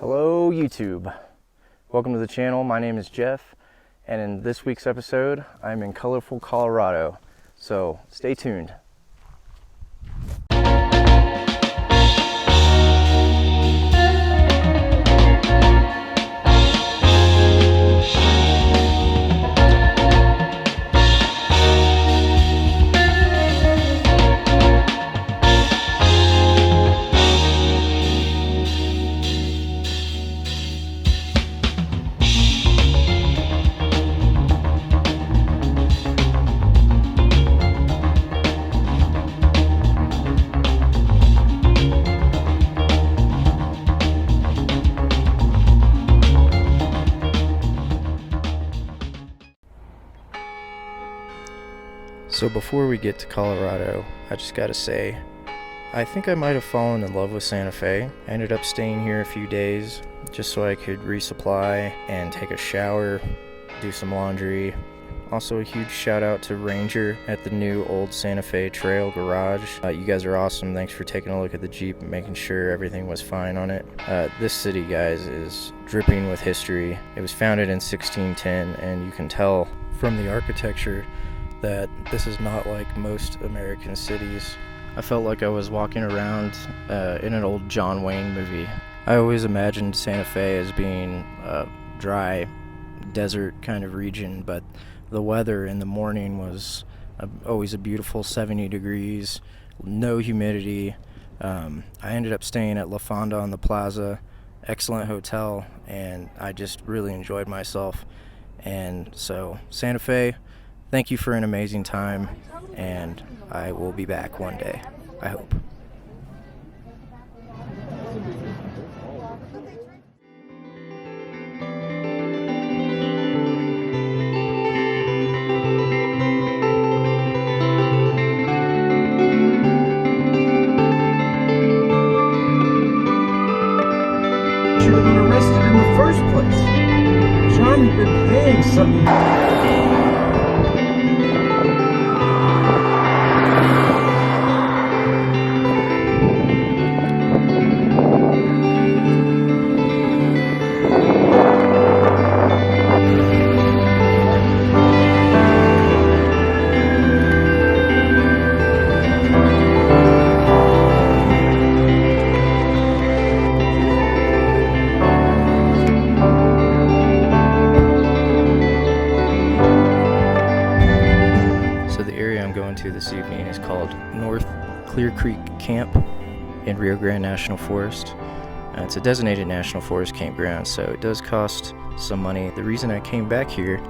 Hello YouTube, welcome to the channel. My name is Jeff, and in this week's episode I'm in Colorful Colorado, so stay tuned. So before we get to Colorado, I just gotta say, I think I might have fallen in love with Santa Fe. I ended up staying here a few days just so I could resupply and take a shower, do some laundry. Also a huge shout out to Ranger at the new old Santa Fe Trail garage. You guys are awesome. Thanks for taking a look at the Jeep and making sure everything was fine on it. This city, guys, is dripping with history. It was founded in 1610, and you can tell from the architecture that this is not like most American cities. I felt like I was walking around in an old John Wayne movie. I always imagined Santa Fe as being a dry desert kind of region, but the weather in the morning was always a beautiful 70 degrees, no humidity. I ended up staying at La Fonda on the Plaza, excellent hotel, and I just really enjoyed myself. And so Santa Fe, thank you for an amazing time, and I will be back one day, I hope. Should have been arrested in the first place. John had been paying something. This evening is called North Clear Creek Camp in Rio Grande National Forest. It's a designated National Forest campground, so it does cost some money. The reason I came back here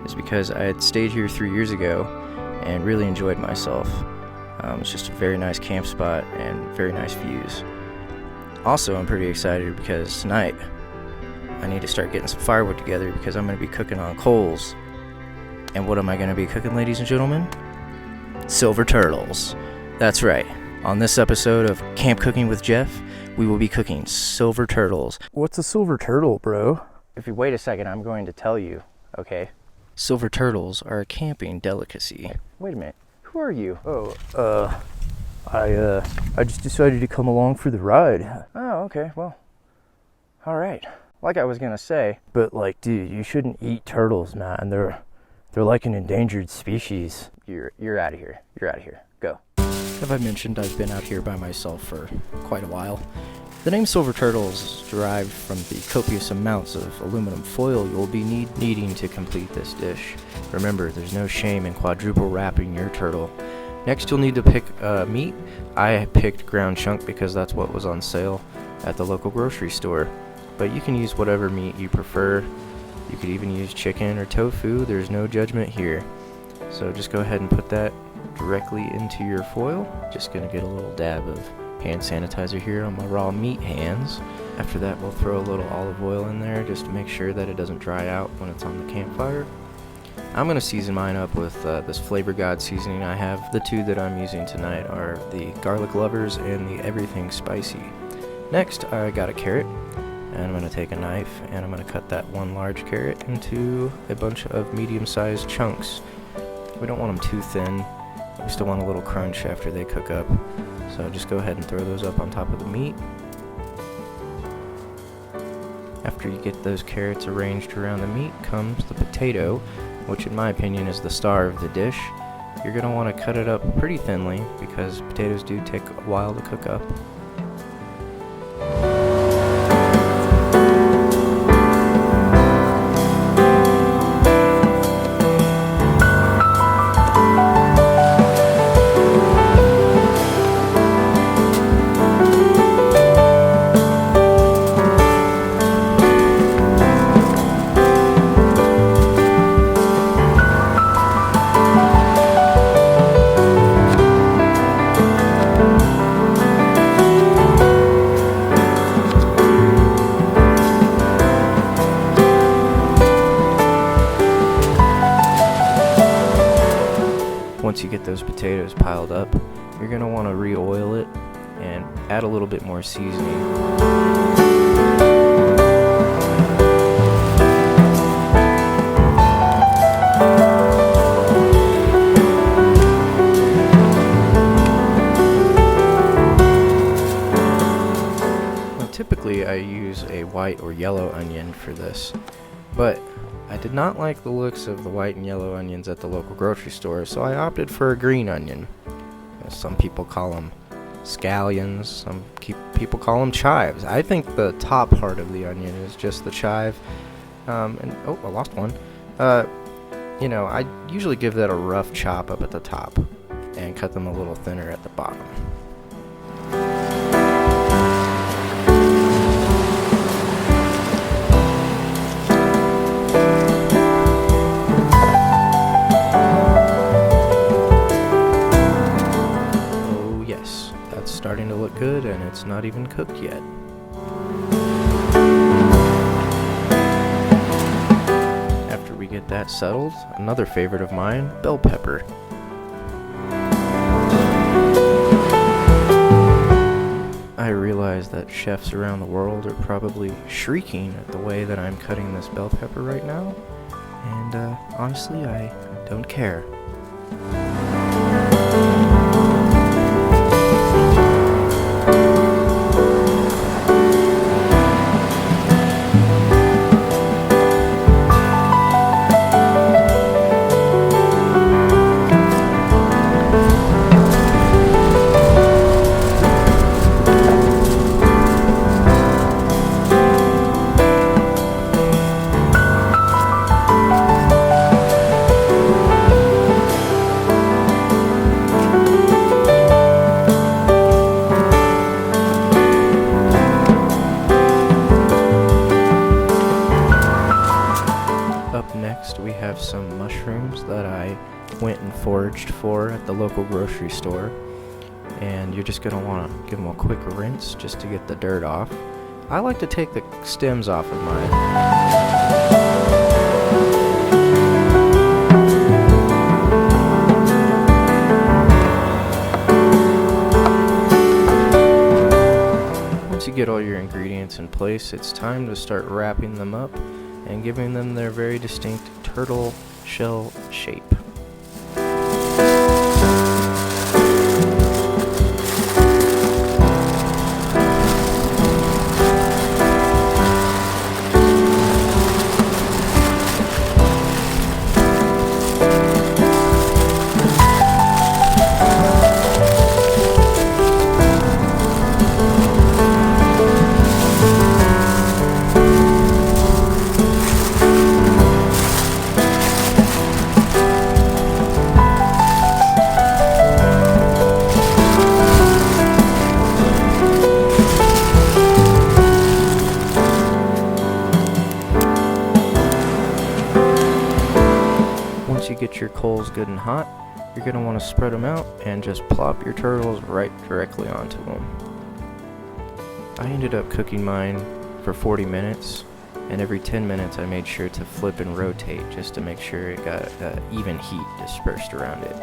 is because I had stayed here 3 years ago and really enjoyed myself. It's just a very nice camp spot and very nice views. Also, I'm pretty excited because tonight I need to start getting some firewood together because I'm going to be cooking on coals. And what am I going to be cooking, ladies and gentlemen? Silver turtles. That's right. On this episode of Camp Cooking with Jeff, we will be cooking silver turtles. What's a silver turtle, bro? If you wait a second, I'm going to tell you, okay? Silver turtles are a camping delicacy. Wait a minute. Who are you? I just decided to come along for the ride. Oh, okay. Well, all right. Like I was going to say, but like, dude, you shouldn't eat turtles, man. They're like an endangered species. You're out of here. You're out of here. Go. Have I mentioned I've been out here by myself for quite a while? The name silver turtles is derived from the copious amounts of aluminum foil you'll be needing to complete this dish. Remember, there's no shame in quadruple wrapping your turtle. Next, you'll need to pick meat. I picked ground chunk because that's what was on sale at the local grocery store. But you can use whatever meat you prefer. You could even use chicken or tofu. There's no judgment here. So just go ahead and put that directly into your foil. Just gonna get a little dab of hand sanitizer here on my raw meat hands. After that, we'll throw a little olive oil in there just to make sure that it doesn't dry out when it's on the campfire. I'm gonna season mine up with this Flavor God seasoning I have. The two that I'm using tonight are the Garlic Lovers and the Everything Spicy. Next, I got a carrot. And I'm going to take a knife and I'm going to cut that one large carrot into a bunch of medium-sized chunks. We don't want them too thin. We still want a little crunch after they cook up. So just go ahead and throw those up on top of the meat. After you get those carrots arranged around the meat comes the potato, which in my opinion is the star of the dish. You're going to want to cut it up pretty thinly because potatoes do take a while to cook up. Once you get those potatoes piled up, you're going to want to re-oil it and add a little bit more seasoning. Now, typically I use a white or yellow onion for this, but I did not like the looks of the white and yellow onions at the local grocery store, so I opted for a green onion. Some people call them scallions, some people call them chives. I think the top part of the onion is just the chive. Oh, I lost one. I usually give that a rough chop up at the top and cut them a little thinner at the bottom. Starting to look good, and it's not even cooked yet. After we get that settled, another favorite of mine, bell pepper. I realize that chefs around the world are probably shrieking at the way that I'm cutting this bell pepper right now, and honestly, I don't care. Next, we have some mushrooms that I went and foraged for at the local grocery store, and you're just going to want to give them a quick rinse just to get the dirt off. I like to take the stems off of mine. Once you get all your ingredients in place, it's time to start wrapping them up and giving them their very distinct turtle shell shape. Once you get your coals good and hot, you're going to want to spread them out and just plop your turtles right directly onto them. I ended up cooking mine for 40 minutes, and every 10 minutes I made sure to flip and rotate just to make sure it got even heat dispersed around it.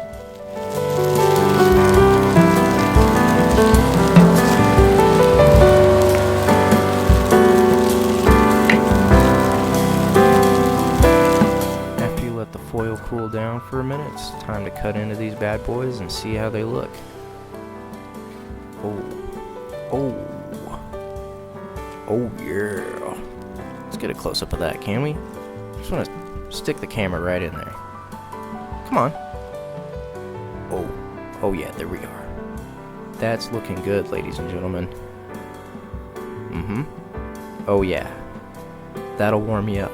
Foil cool down for a minute. It's time to cut into these bad boys and see how they look. Oh yeah. get a close-up of that, can we? Just want to stick the camera right in there. Come on. Oh yeah, there we are. That's looking good, ladies and gentlemen. Oh yeah. That'll warm you up.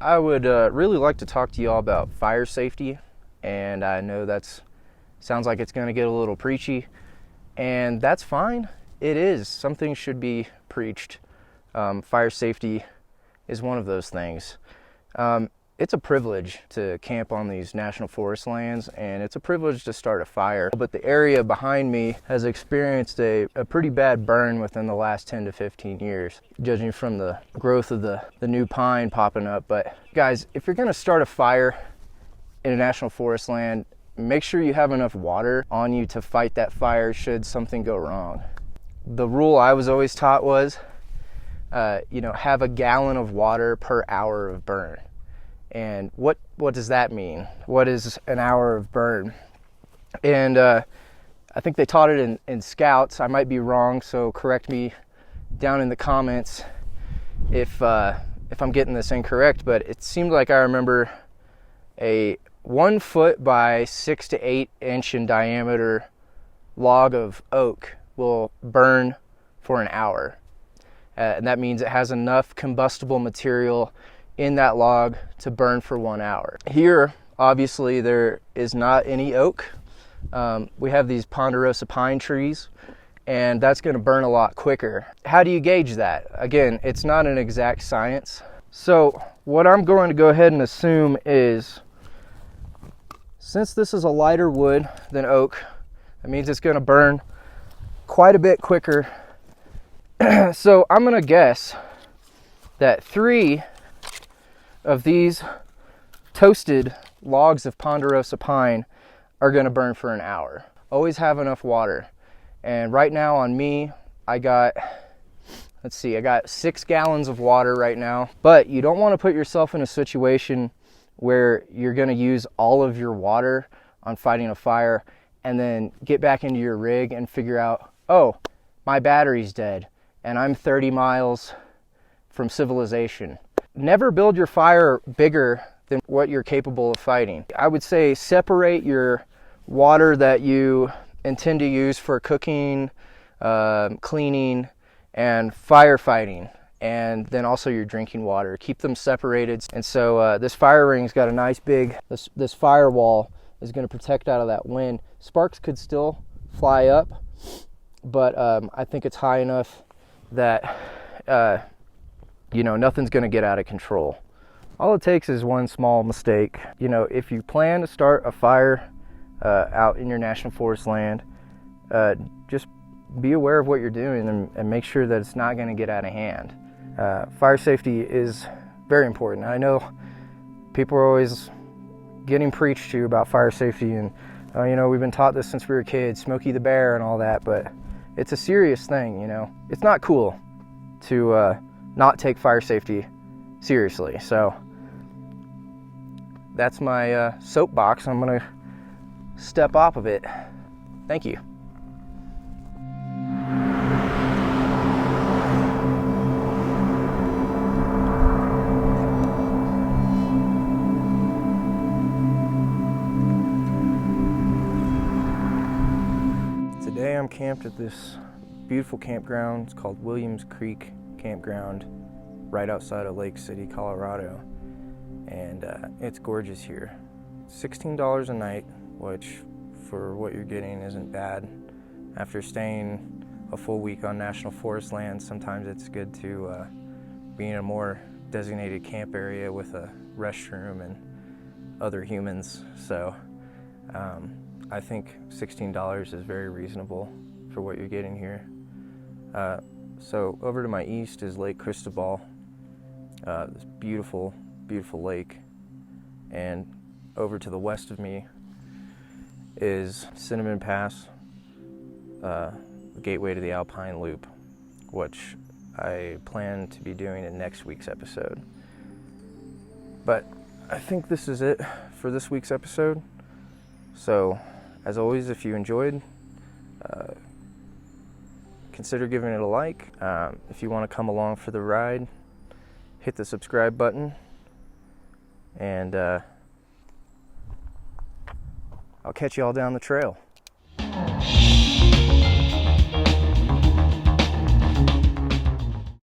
I would really like to talk to you all about fire safety, and I know sounds like it's going to get a little preachy, and that's fine. It is. Something should be preached. Fire safety is one of those things. It's a privilege to camp on these national forest lands, and it's a privilege to start a fire. But the area behind me has experienced a pretty bad burn within the last 10 to 15 years, judging from the growth of the new pine popping up. But guys, if you're gonna start a fire in a national forest land, make sure you have enough water on you to fight that fire should something go wrong. The rule I was always taught was, have a gallon of water per hour of burn. And what does that mean? What is an hour of burn? And I think they taught it in Scouts. I might be wrong, so correct me down in the comments if I'm getting this incorrect. But it seemed like I remember a 1 foot by 6 to 8 inch in diameter log of oak will burn for an hour. And that means it has enough combustible material in that log to burn for 1 hour. Here, obviously, there is not any oak. We have these ponderosa pine trees, and that's going to burn a lot quicker. How do you gauge that? Again, it's not an exact science. So what I'm going to go ahead and assume is, since this is a lighter wood than oak, that means it's going to burn quite a bit quicker. So I'm going to guess that 3 of these toasted logs of ponderosa pine are going to burn for an hour. Always have enough water. And right now on me, I got 6 gallons of water right now. But you don't want to put yourself in a situation where you're going to use all of your water on fighting a fire and then get back into your rig and figure out, oh, my battery's dead and I'm 30 miles from civilization. Never build your fire bigger than what you're capable of fighting. I would say separate your water that you intend to use for cooking, cleaning, and firefighting, and then also your drinking water. Keep them separated. And so this fire ring's got a nice big, this firewall is going to protect out of that wind. Sparks could still fly up, but I think it's high enough that nothing's going to get out of control. All it takes is one small mistake. If you plan to start a fire out in your national forest land, just be aware of what you're doing and make sure that it's not going to get out of hand. Fire safety is very important. I know people are always getting preached to about fire safety, and we've been taught this since we were kids, Smokey the Bear and all that, but it's a serious thing. It's not cool to not take fire safety seriously. So that's my soapbox. I'm gonna step off of it. Thank you. Today I'm camped at this beautiful campground. It's called Williams Creek Campground, right outside of Lake City, Colorado. And it's gorgeous here. $16 a night, which for what you're getting isn't bad. After staying a full week on national forest land, sometimes it's good to be in a more designated camp area with a restroom and other humans. So I think $16 is very reasonable for what you're getting here. So over to my east is Lake Cristobal, this beautiful, beautiful lake. And over to the west of me is Cinnamon Pass, the gateway to the Alpine Loop, which I plan to be doing in next week's episode. But I think this is it for this week's episode. So, as always, if you enjoyed, consider giving it a like. If you want to come along for the ride, hit the subscribe button, and I'll catch you all down the trail.